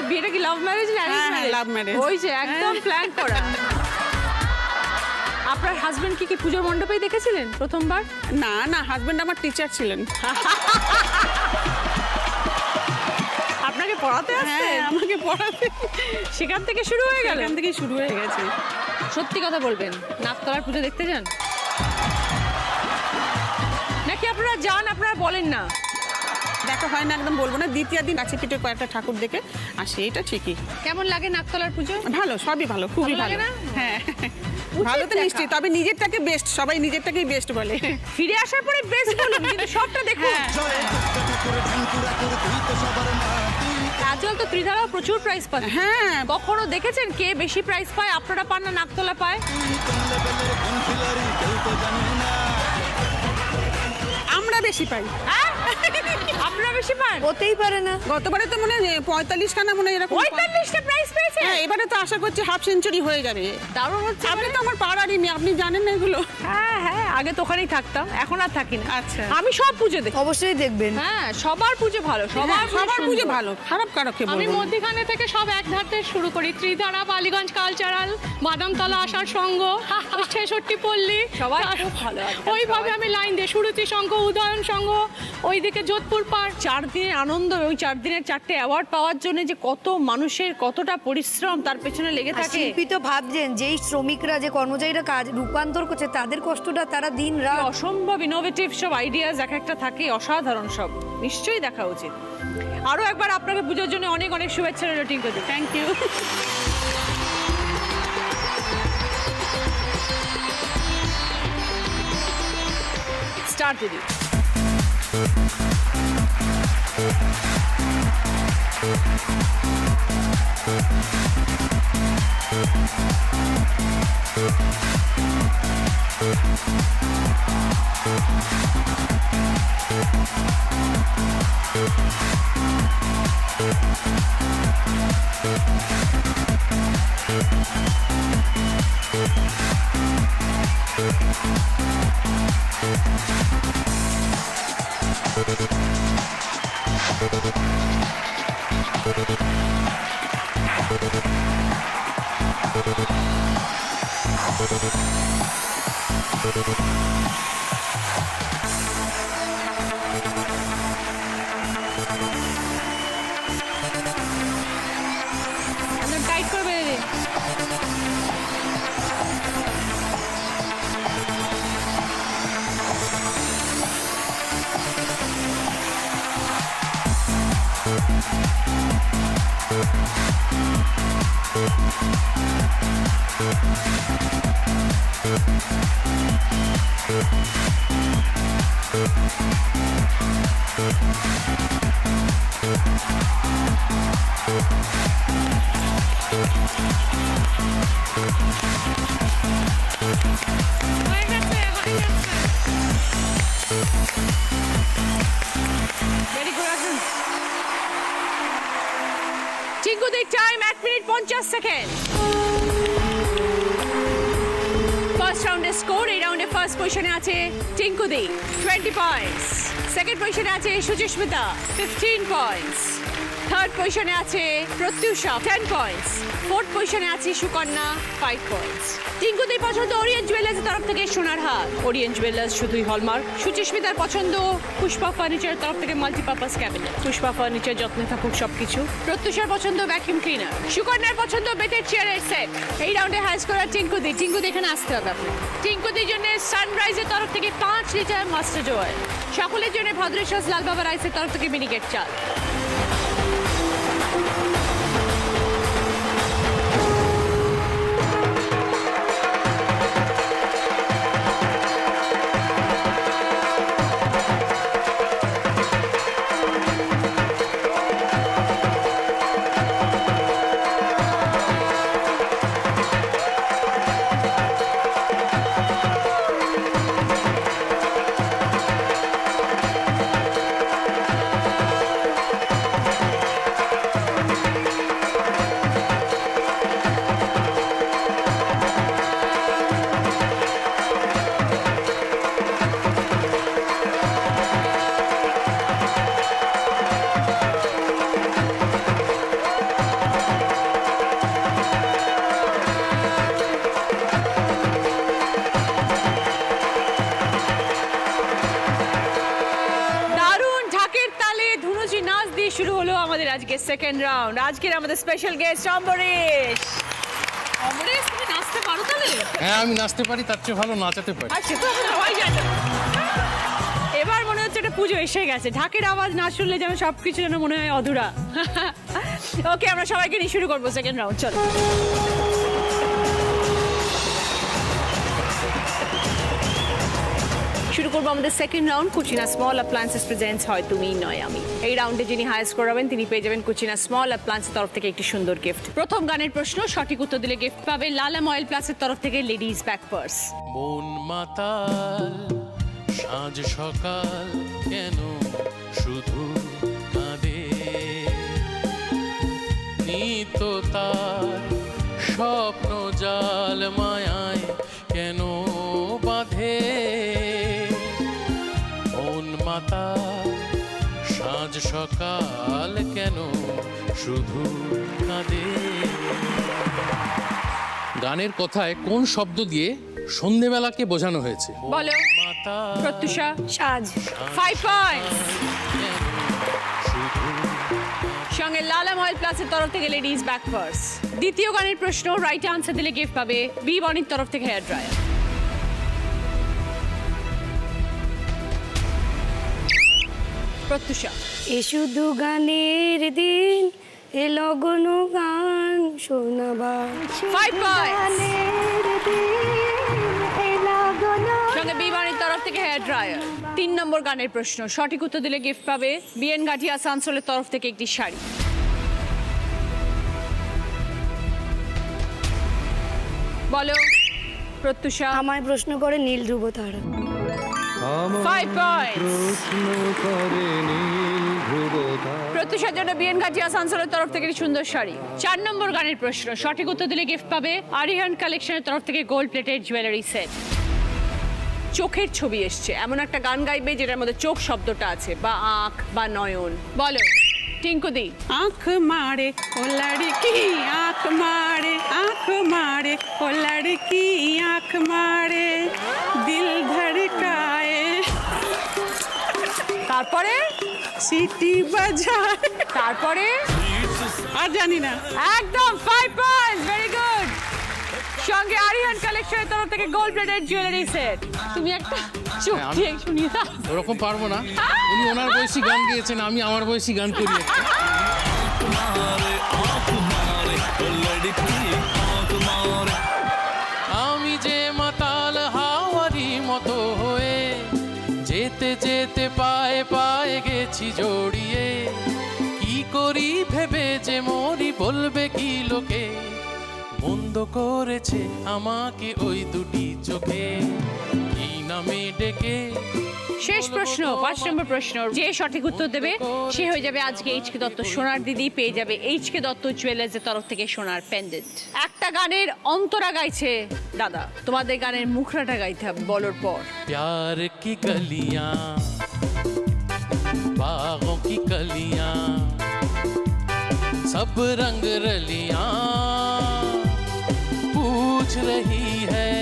বিয়েটা কি লাভ ম্যারেজ না অ্যারেঞ্জ হ্যাঁ, ম্যারেজ? love marriage। ওই যে একদম প্ল্যান করা। আপনার হাজবেন্ড কি পুজোর মণ্ডপেই দেখেছিলেন প্রথমবার? না না, হাজবেন্ড আমার টিচার ছিলেন। আপনাকে পড়াতে হ্যাঁ, আসতেন? আমাকে পড়াতে। সেখান থেকে শুরু হয়ে গেল? এখান থেকেই শুরু হয়ে গেছে। সত্যি কথা বলবেন, নাকতলার পুজো দেখতে যান নাকি আপনারা যান, আপনারা বলেন না? দেখা হয় না একদম বলবো না, দ্বিতীয় দিন কাছে পিঠে কয়েকটা ঠাকুর দেখে আসে, এটা ঠিকই। কেমন লাগে নাকতলার পুজো? ভালো, সবই ভালো, খুবই ভালো লাগে ভালো। না? হ্যাঁ, ভালো তো নিশ্চয়ই, তবে নিজেরটাকে বেস্ট, সবাই নিজেরটাকেই বেস্ট বলে। ফিরে আসার পরে বেশ বলুন, কিন্তু সবটা দেখুন। আজকাল তো ত্রিধারাও প্রচুর প্রাইজ পায়। হ্যাঁ, কখনো দেখেছেন কে বেশি প্রাইজ পায়? আপনারা পান না নাকতলা পায়? আমরা বেশি পাই। আপনারা বেশি পান? হতেই পারে না। গতবারে তো মনে হয় 45 খানা মনে হয় এরকম। 45টা প্রাইজ পেয়েছে? হ্যাঁ, এবারে তো আশা করছি হাফ সেঞ্চুরি হয়ে যাবে। দারুণ হচ্ছে। আপনি তো আমার পাড়ারই মেয়ে, আপনি জানেন না এগুলো। হ্যাঁ হ্যাঁ, আগে তো ওখানেই থাকতাম, এখন আর থাকি না। আচ্ছা। আমি সব পুজো দেখি। অবশ্যই দেখবেন। হ্যাঁ, সবার পুজো ভালো, সবার সবার পুজো ভালো, খারাপ কারকে আমি বলবো না। মধ্যখানে থেকে সব এক ধারতে শুরু করি। ত্রিধারা, বালিগঞ্জ কালচারাল, বাদামতলা আসার সঙ্গ, 66 পল্লী, সবাই খুব ভালো একদম, ওইভাবে আমি লাইন দিই। সুরুচি সংঘ, উদয়ন সংঘ, ওইদিকে যোধপুর পার্ক। 4 দিনের আনন্দ এবং 4 দিনের 4টে অ্যাওয়ার্ড পাওয়ার জন্য যে কত মানুষের কতটা পরিশ্রম তার পেছনে লেগে আর থাকে। শিল্পী তো ভাবছেন যেই শ্রমিকরা, যে কর্মচারীরা কাজ রূপান্তর করছে, তাদের কষ্টটা তারা সারা দিন কি রাত অসম্ভব ইনোভেটিভ সব আইডিয়াস এক একটা থাকে, অসাধারণ সব, নিশ্চয়ই দেখা উচিত। আরো একবার আপনাকে পুজোর জন্য অনেক অনেক শুভেচ্ছা রইল টিঙ্কুদি। Thank you. স্টার্ট দিদি। টাইট করে বেঁধে দিন। টিঙ্কুদির টাইম 1 মিনিট 50 সেকেন্ড। ফার্স্ট রাউন্ডের স্কোর, এই রাউন্ডে ফার্স্ট পজিশনে আছে টিঙ্কুদি 20 পয়েন্টস, সেকেন্ড পজিশনে আছে সুচিস্মিতা 15 পয়েন্টস, থার্ড পজিশনে আছে প্রত্যুষা 10 পয়েন্টস, ফোর্থ পজিশনে আছে সুকন্যা 5 পয়েন্টস। টিঙ্কুদির পছন্দ ওরিয়েন্ট জুয়েলার্সের তরফ থেকে সোনার হার, ওরিয়েন্ট জুয়েলার্স শুধুই হলমার্ক। সুচিস্মিতার পছন্দ পুষ্পা ফার্নিচারের তরফ থেকে মাল্টিপারপাস ক্যাবিনেট, পুষ্পা ফার্নিচার যত্নে থাকুক সবকিছু। প্রত্যুষার পছন্দ ভ্যাকিউম ক্লিনার, সুকন্যার পছন্দ বেতের চেয়ারের সেট। এই রাউন্ডে হাই স্কোরার টিঙ্কুদি। টিঙ্কুদি এখানে আসতে হবে আপনার। টিঙ্কুদির জন্য সানরাইজের তরফ থেকে 5 লিটার মাস্টার জোয়ার, সকলের জন্য ভদ্রেশ্বর লাল বাবা রাইসের তরফ থেকে মিনিকেট চাল। শুরু হলো আমাদের আজকে সেকেন্ড রাউন্ড। আজকের আমাদের স্পেশাল গেস্ট অম্বরীশ। অম্বরীশ, তুমি নাচতে পারো তাহলে? হ্যাঁ, আমি নাচতে পারি, তার চেয়ে ভালো নাচাতে পারি। আচ্ছা, তো সবাই জানে। এবার মনে হচ্ছে একটা পুজো এসে গেছে, ঢাকের আওয়াজ না শুনলে যেন সবকিছু যেন মনে হয় অধুরা। ওকে, আমরা সবাইকে নিয়ে শুরু করবো সেকেন্ড রাউন্ড। চলো। শুরু করবো আমাদের second round. Kutchina small appliances presents হয় তুমি নয় আমি। এই রাউন্ডে যিনি হাইয়েস্ট করাবেন তিনি পেয়ে যাবেন কুচিনা স্মল অ্যাপ্লায়েন্সের তরফ থেকে একটি সুন্দর গিফট। প্রথম গানের প্রশ্ন, সঠিক উত্তর দিলে গিফট পাবে লালাম অয়েল প্লাসের তরফ থেকে লেডিস ব্যাক পার্স। মন মাতাল সাঁঝ সকাল কেন শুধু কাঁদে, নিত তার স্বপ্ন জাল মায়ায় কেন বাঁধে, মন মাতাল সাঁঝ সকাল কেন শুধু কাঁদে। গানের কথায় কোন শব্দ দিয়ে সন্ধেবেলাকে বোঝানো হয়েছে? বলো প্রত্যুষা। সাজ। 5 পয়েন্টস। সঙ্গে লালাম অয়েল প্লাসের তরফ থেকে লেডিস ব্যাক পার্স। দ্বিতীয় গানের প্রশ্ন, রাইট আনসার দিলে গিফট পাবে বি বনির তরফ থেকে হেয়ার ড্রায়ার। প্রত্যুষা। এ শুধু গানের দিন, এ লগন গান শোনাবার। 5 পয়েন্টস। সঙ্গে বিমানের তরফ থেকে হেয়ার ড্রায়ার। 3 নম্বর গানের প্রশ্ন, সঠিক উত্তর দিলে গিফট পাবে বিএন গাঠি আসানসোলের তরফ থেকে একটি শাড়ি। বলো প্রত্যুষা। আমায় প্রশ্ন করে নীল ধ্রুব তারা। 5 পয়েন্টস। প্রত্যুষার জন্য বিএন গাঠি আসানসোলের তরফ থেকে একটি সুন্দর শাড়ি। 4 নম্বর গানের প্রশ্ন, সঠিক উত্তর দিলে গিফট পাবে আরিহান কালেকশনের তরফ থেকে গোল্ড প্লেটেড জুয়েলারি সেট। চোখের ছবি এসছে, এমন একটা গান গাইবে যেটার মধ্যে চোখ শব্দটা আছে, বা আঁখ বা নয়ন। বলো টিঙ্কুদি। आँख मारे ओ लड़की आँख मारे ओ लड़की आँख मारे दिल धड़काए তারপরে सीटी बजाए তারপরে আর জানি না। একদম 5 পয়েন্টস, ভেরি গুড। সঙ্গে আরিহান কালেকশনের তরফ থেকে গোল্ড প্লেটেড জুয়েলারি সেট। তুমি একটা চোখ দিয়ে শুনিয়ে দাও। ওরকম পারবো না, উনি ওনার বয়সী গান গেয়েছেন, আমি আমার বয়সী গান করি একটা। আমি যে মাতাল হাওয়ারি মতো হয়ে যেতে যেতে পায়ে পায়ে গেছি জড়িয়ে, কি করি ভেবে যে মরি বলবে কি লোকে, বন্ধ করেছে আমাকে ওই দুটি চোখে, কি নামে ডেকে। শেষ প্রশ্ন, 5 নম্বর প্রশ্ন, যে সঠিক উত্তর দেবে সে হয়ে যাবে আজকে এইচকে দত্ত সোনার দিদি, পেয়ে যাবে এইচকে দত্ত জুয়েলার্সের তরফ থেকে সোনার পেন্ডেন্ট। একটা গানের অন্তরা গাইছে দাদা, তোমাদের গানের মুখরাটা গাইতে হবে বলার পর। प्यार की गलियां बागों की कलियां सब रंग रलियां पूछ रही है,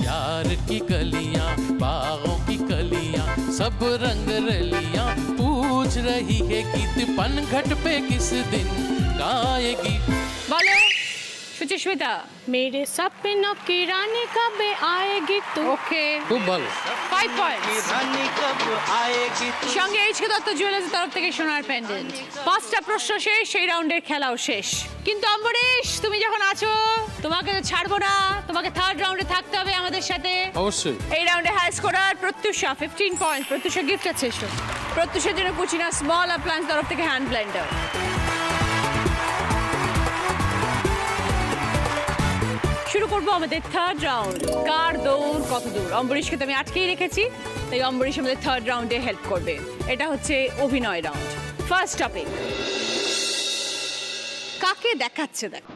प्यार की गलियां बागों की कलियां सब रंग रलियां पूछ रही है, गीत पनघट पे किस दिन गाएगी। বলো সুচিস্মিতা। मेरे सपनों की रानी कब आएगी तू। ওকে, খুব ভালো। 5 পয়েন্টস। সঙ্গে এইচকে দত্ত জুয়েলার্সের তরফ থেকে সোনার পেন্ডেন্ট। 5টা প্রশ্ন শেষ, সেই রাউন্ডের খেলাও শেষ। কিন্তু অম্বরীশ, তুমি যখন আছো তোমাকে তো ছাড়বো না, তোমাকে 3rd রাউন্ডে থাকতে হবে আমাদের সাথে। অবশ্যই। এই রাউন্ডে high scorer Pratyusha 15 point. Pratyusha gift আছে এসো। প্রত্যুষার জন্য কুচিনা স্মল অ্যাপ্লায়েন্স তরফ থেকে হ্যান্ড ব্লেন্ডার। শুরু করবো আমাদের 3rd রাউন্ড, কার দৌড় কত দূর। অম্বরীশকে তো আমি আটকেই রেখেছি, তাই অম্বরীশ আমাদের 3rd রাউন্ডে হেল্প করবে। এটা হচ্ছে অভিনয় রাউন্ড। ফার্স্ট টপিক, কাকে দেখাচ্ছে দেখো।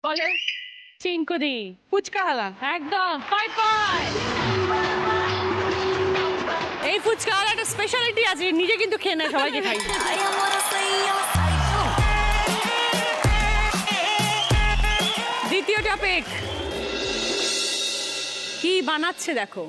বলে চিঙ্কুদি। ফুচকা হালা। একদম 5 পয়েন্ট। এই ফুচকা আর একটা স্পেশালিটি আছে, নিজে কিন্তু খেয়ে নেয়, সবাইকে খাই। দ্বিতীয় টপিক, কি বানাচ্ছে দেখো।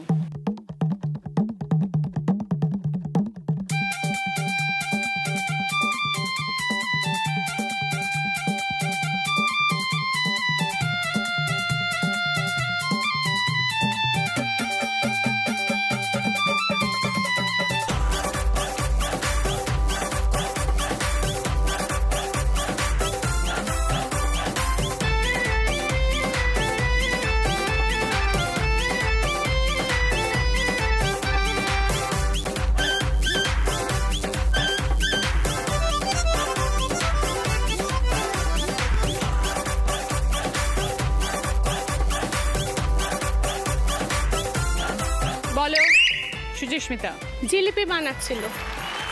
সুচিস্মিতা জিলিপি বানাচ্ছিল।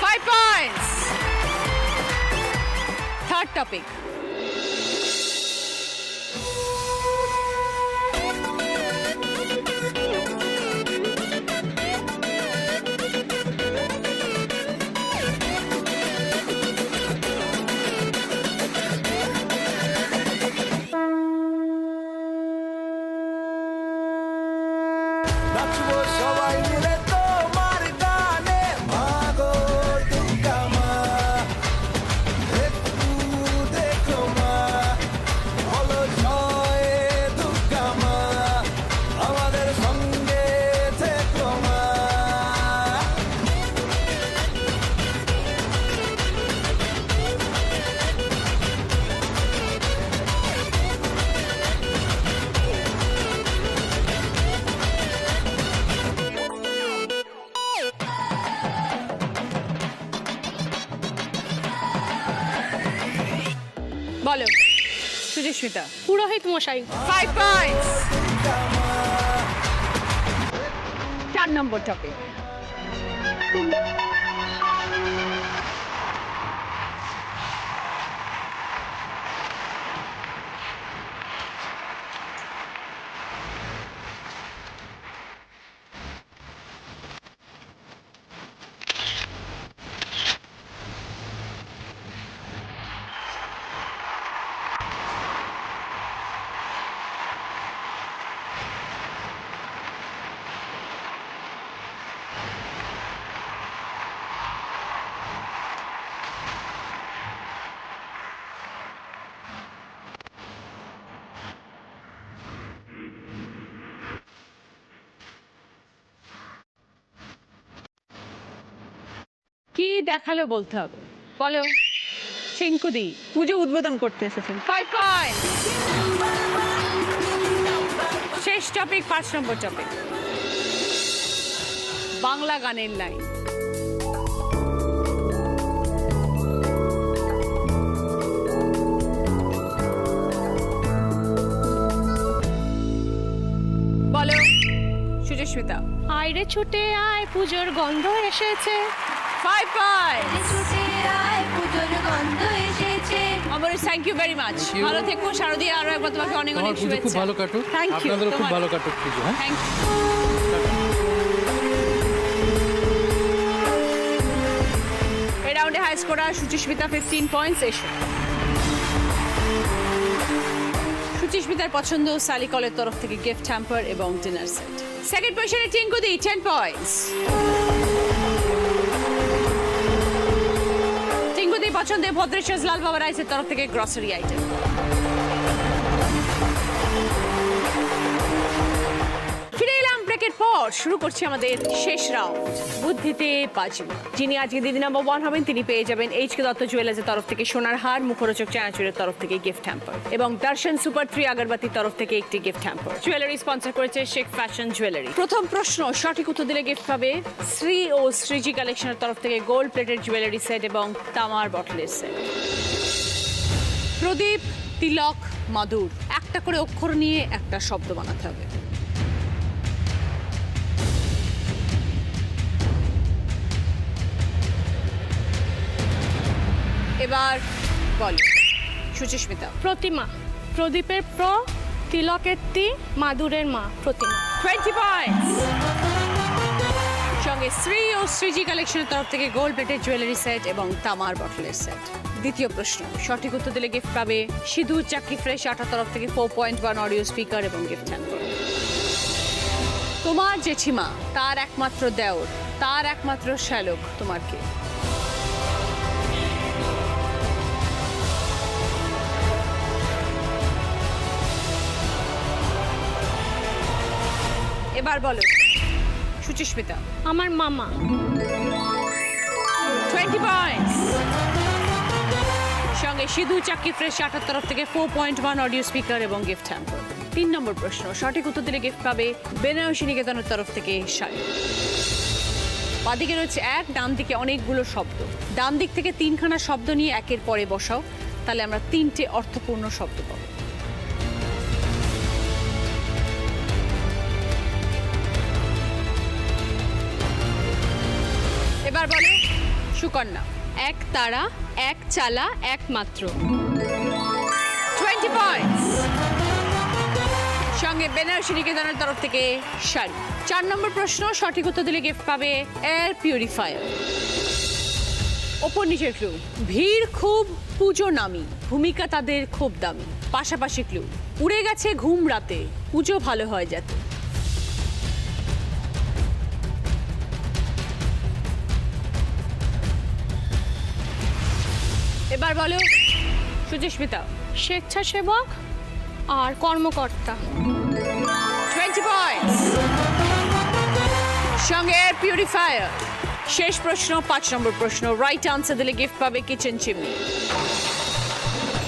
5 পয়েন্টস। থার্ড টপিক, নাচবো সবাই মিলে তোমার গানে, মাগো দুর্গা মা, একটু দেখো মা, বলো জয় দুর্গা মা, আমাদের সঙ্গে থেকো মা। বলো সুচিস্মিতা। পুরোহিত মশাই। 5 পয়েন্টস। 4 নম্বর টপিক, কি দেখালো বলতে হবে, বলো। চিঙ্কুদি পুজো উদ্বোধন করতে এসেছেন। 5 পয়েন্টস। শেষ টপিক, 5 নম্বর টপিক, বাংলা গানের লাইন। বলো সুচিস্মিতা। আয়রে ছুটে আয় পুজোর গন্ধ এসেছে। 5 পয়েন্টস। আমার thank you very much. Thank you. ভালো থেকো শারদীয়া, আরো একবার তোমাকে অনেক তোমার অনেক পুজো খুব শুভেচ্ছা। ভালো কাটুক, থ্যাংক ইউ। আপনাদেরও খুব ভালো কাটুক পুজো। হ্যাঁ, থ্যাংক ইউ। এই রাউন্ডে হাই স্কোরার সুচিস্মিতা 15 পয়েন্টস। এসো সুচিস্মিতার পছন্দ সালিকলের তরফ থেকে গিফট হ্যাম্পার এবং ডিনার সেট। সেকেন্ড পজিশনে টিঙ্কুদি 10 পয়েন্টস। টিঙ্কুদি পছন্দে ভদ্রেশ্বর লাল বাবা রাইসের তরফ থেকে গ্রসারি আইটেম। ফিরে এলাম ব্রেকের পর, শুরু করছি আমাদের শেষ রাউন্ড, বুদ্ধিতে বাজি। যিনি আজকে দিদি নাম্বার 1 হবেন তিনি পেয়ে যাবেন এইচকে দত্ত জুয়েলার্সের তরফ থেকে সোনার হার, মুখরোচক চানাচুরের তরফ থেকে গিফট হ্যাম্পার এবং দর্শন সুপার 3 আগরবাতির তরফ থেকে একটি গিফট হ্যাম্পার। জুয়েলারি স্পন্সর করেছে শেখ ফ্যাশন জুয়েলারি। প্রথম প্রশ্ন সঠিক উত্তর দিলে গিফট পাবে শ্রী ও শ্রীজি কালেকশনের তরফ থেকে গোল্ড প্লেটেড জুয়েলারি সেট এবং তামার বটলের সেট। প্রদীপ, তিলক, মাধুর, একটা করে অক্ষর নিয়ে একটা শব্দ বানাতে হবে। এবার বল সুচিস্মিতা। প্রতিমা। প্রদীপের প্র, তিলকের তি, মাদুরের মা, প্রতিমা। 20 পয়েন্টস। সঙ্গে শ্রী ও শ্রীজি কালেকশনের তরফ থেকে গোল্ড প্লেটেড জুয়েলারি সেট এবং তামার বটলের সেট। দ্বিতীয় প্রশ্ন সঠিক উত্তর দিলে গিফট পাবে সিঁদুর চাকি ফ্রেশ আটার তরফ থেকে 4.1 অডিও স্পিকার এবং গিফট হ্যাম্পার। তোমার জেঠিমা, তার একমাত্র দেওর, তার একমাত্র শ্যালক তোমার কে? এবার বলো সুচিস্মিতা। আমার মামা। 20 পয়েন্টস। সঙ্গে সিঁদুর চাকি ফ্রেশ আটার তরফ থেকে 4.1 অডিও স্পিকার এবং গিফট হ্যাম্পার। 3 নম্বর প্রশ্ন সঠিক উত্তর দিলে গিফট পাবে বেনারসি নিকেতনের তরফ থেকে শাড়ি। বাদিকে রয়েছে এক, ডান দিকে অনেকগুলো শব্দ। ডান দিক থেকে 3খানা শব্দ নিয়ে একের পরে বসাও, তাহলে আমরা 3টে অর্থপূর্ণ শব্দ পাবো। সুকন্যা। এক তারা, এক চালা, একমাত্র। 20 পয়েন্টস। সঙ্গে বেনারসি নিকেতনের তরফ থেকে শাড়ি। 4 নম্বর প্রশ্ন, সঠিক উত্তর দিলে গিফট পাবে এয়ার পিউরিফায়ার। ওপর নিচের ক্লু, ভিড় খুব, পুজো নামি, ভূমিকা তাদের খুব দামি। পাশাপাশি ক্লু, উড়ে গেছে ঘুম রাতে, পুজো ভালো হয় যাতে। এবার বলো সুচিস্মিতা। স্বেচ্ছাসেবক আর কর্মকর্তা। 20 পয়েন্টস। সঙ্গে এয়ার পিউরিফায়ার। শেষ প্রশ্ন, 5 নম্বর প্রশ্ন, রাইট আনসার দিলে গিফট পাবে কিচেন চিমনি।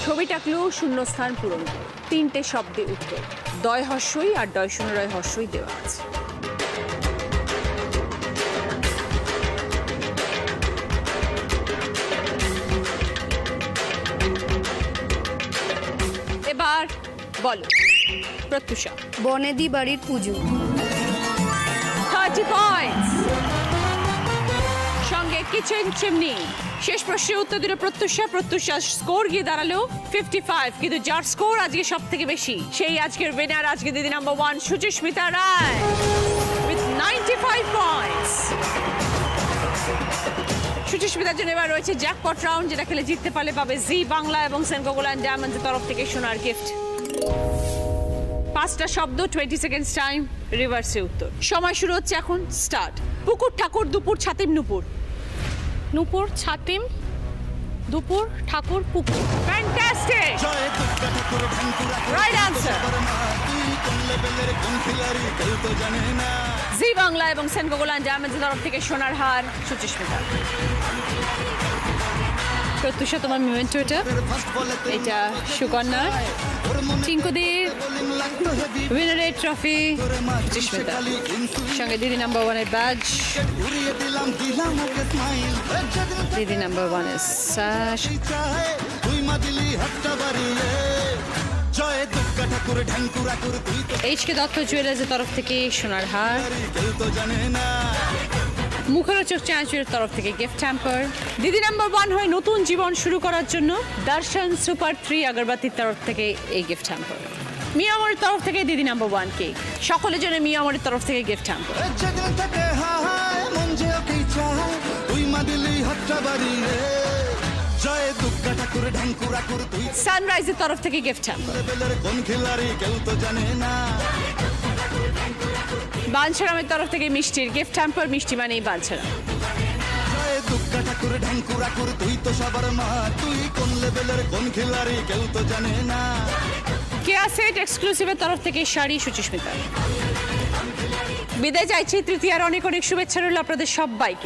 ছবিটা ক্লু, শূন্যস্থান পূরণ করো। 3টে শব্দে উত্তর, দয় হর্ষই আর দয় শূন্যরয় হর্ষই দেওয়া আছে। এবার বলো প্রত্যুষা। বনেদি বাড়ির পুজো। 30 পয়েন্টস। সঙ্গে কিচেন চিমনি। শেষ প্রশ্নের উত্তর দিল প্রত্যুষা। প্রত্যুষার স্কোর গিয়ে দাঁড়ালো 55, কিন্তু যার স্কোর আজকে সব থেকে বেশি সেই আজকের উইনার, আজকে Didi number 1 Suchismita Roy with 95 points. সুচিস্মিতার জন্য এবার রয়েছে জ্যাকপট রাউন্ড, যেটা খেলে জিততে পারলে পাবে জি বাংলা এবং সেনকো গোল্ড ডায়মন্ডের তরফ থেকে সোনার গিফট। 5টা শব্দ, 20 সেকেন্ডস টাইম, রিভার্সে উত্তর। সময় শুরু হচ্ছে এখন, স্টার্ট। পুকুর, ঠাকুর, দুপুর, ছাতিম, নুপুর। নূপুর, ছাতিম, দুপুর, ঠাকুর, পুকুর। Fantastic, right answer. Zee Bangla এবং সেনকো গোল্ড ডায়মন্ডের তরফ থেকে সোনার হার সুচিস্মিতা। প্রত্যুষা, তোমার মেমেন্টো এটা। এটা সুকন্যা। টিঙ্কুদির উইনারের ট্রফি সুচিস্মিতা। সঙ্গে দিদি নাম্বার 1 এর ব্যাজ। দিদি নাম্বার 1 এর সাশ। এইচকে দত্ত জুয়েলার্সের তরফ থেকে সোনার হার। মুখরোচক চানাচুরের তরফ থেকে গিফট হ্যাম্পার। দিদি নাম্বার 1 হয়ে নতুন জীবন শুরু করার জন্য দর্শন সুপার 3 আগরবাতির তরফ থেকে এই গিফট হ্যাম্পার। মিয়ামরের তরফ থেকে দিদি নাম্বার 1 কেক। সকলের জন্য মিয়ামরের তরফ থেকে গিফট হ্যাম্পার। সানরাইজের তরফ থেকে গিফট হ্যাম্পার। বাঞ্ছারামের তরফ থেকে মিষ্টির গিফট হ্যাম্পার। মিষ্টি মানেই বাঞ্ছারাম। কেয়া সেট এক্সক্লুসিভের তরফ থেকে শাড়ি সুচিস্মিতা। বিদায় চাইছি, তৃতীয়ার অনেক অনেক শুভেচ্ছা রইল আপনাদের সবাইকে।